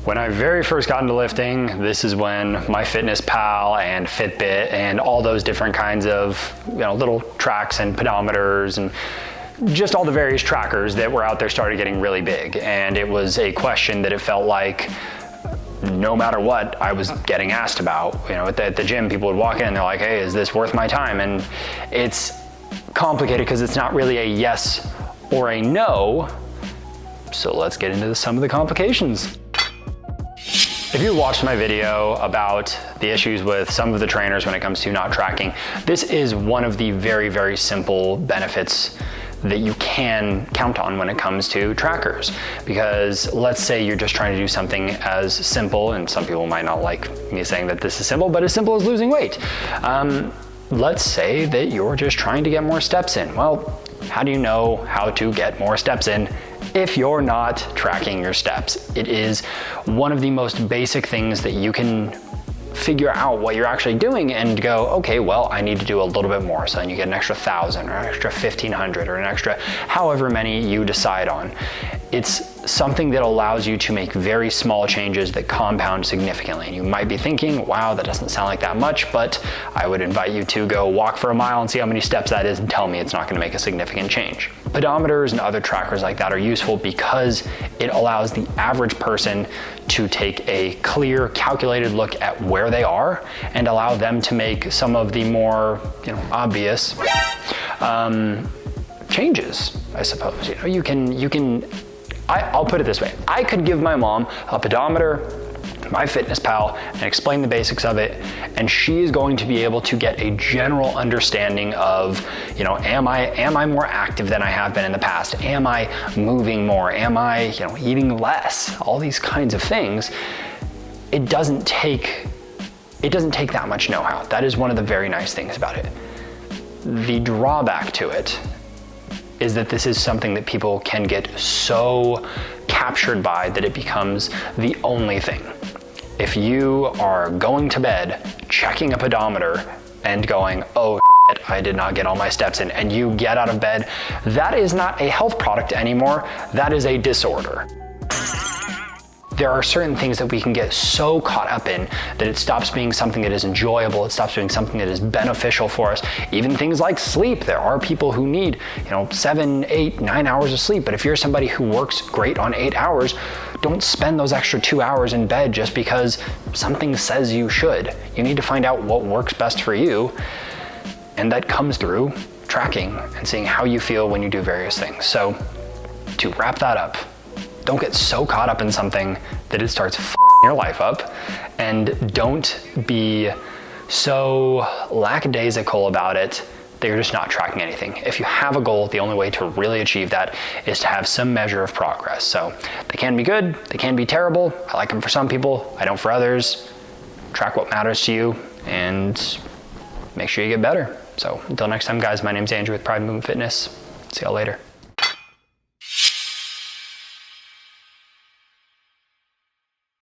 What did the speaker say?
When I very first got into lifting, this is when myfitnesspal and Fitbit and all those different kinds of little tracks and pedometers and just all the various trackers that were out there started getting really big. And it was a question that it felt like no matter what I was getting asked about. At the gym, people would walk in and they're like, hey, is this worth my time? And it's complicated because it's not really a yes or a no. So let's get into some of the complications. If you watched my video about the issues with some of the trainers when it comes to not tracking, this is one of the very, very simple benefits that you can count on when it comes to trackers. Because let's say you're just trying to do something as simple, and some people might not like me saying that this is simple, but as simple as losing weight. Let's say that you're just trying to get more steps in. Well, how do you know how to get more steps in if you're not tracking your steps? It is one of the most basic things that you can figure out what you're actually doing and go, okay, well, I need to do a little bit more. So then you get an extra 1,000 or an extra 1,500 or an extra however many you decide on. It's something that allows you to make very small changes that compound significantly. And you might be thinking, wow, that doesn't sound like that much, but I would invite you to go walk for a mile and see how many steps that is and tell me it's not going to make a significant change. Pedometers and other trackers like that are useful because it allows the average person to take a clear, calculated look at where they are and allow them to make some of the more obvious changes, I suppose. I'll put it this way. I could give my mom a pedometer, myfitnesspal, and explain the basics of it, and she is going to be able to get a general understanding of, am I more active than I have been in the past? Am I moving more? Am I, eating less? All these kinds of things. It doesn't take that much know-how. That is one of the very nice things about it. The drawback to it is that this is something that people can get so captured by that it becomes the only thing. If you are going to bed, checking a pedometer and going, oh shit, I did not get all my steps in, and you get out of bed, that is not a health product anymore, that is a disorder. There are certain things that we can get so caught up in that it stops being something that is enjoyable, it stops being something that is beneficial for us. Even things like sleep. There are people who need, 7, 8, 9 hours of sleep, but if you're somebody who works great on 8 hours, don't spend those extra 2 hours in bed just because something says you should. You need to find out what works best for you, and that comes through tracking and seeing how you feel when you do various things. So to wrap that up, don't get so caught up in something that it starts your life up, and don't be so lackadaisical about it that you're just not tracking anything. If you have a goal, the only way to really achieve that is to have some measure of progress. So they can be good, they can be terrible. I like them for some people, I don't for others. Track what matters to you and make sure you get better. So until next time, guys, my name's Andrew with Pride Movement Fitness. See y'all later.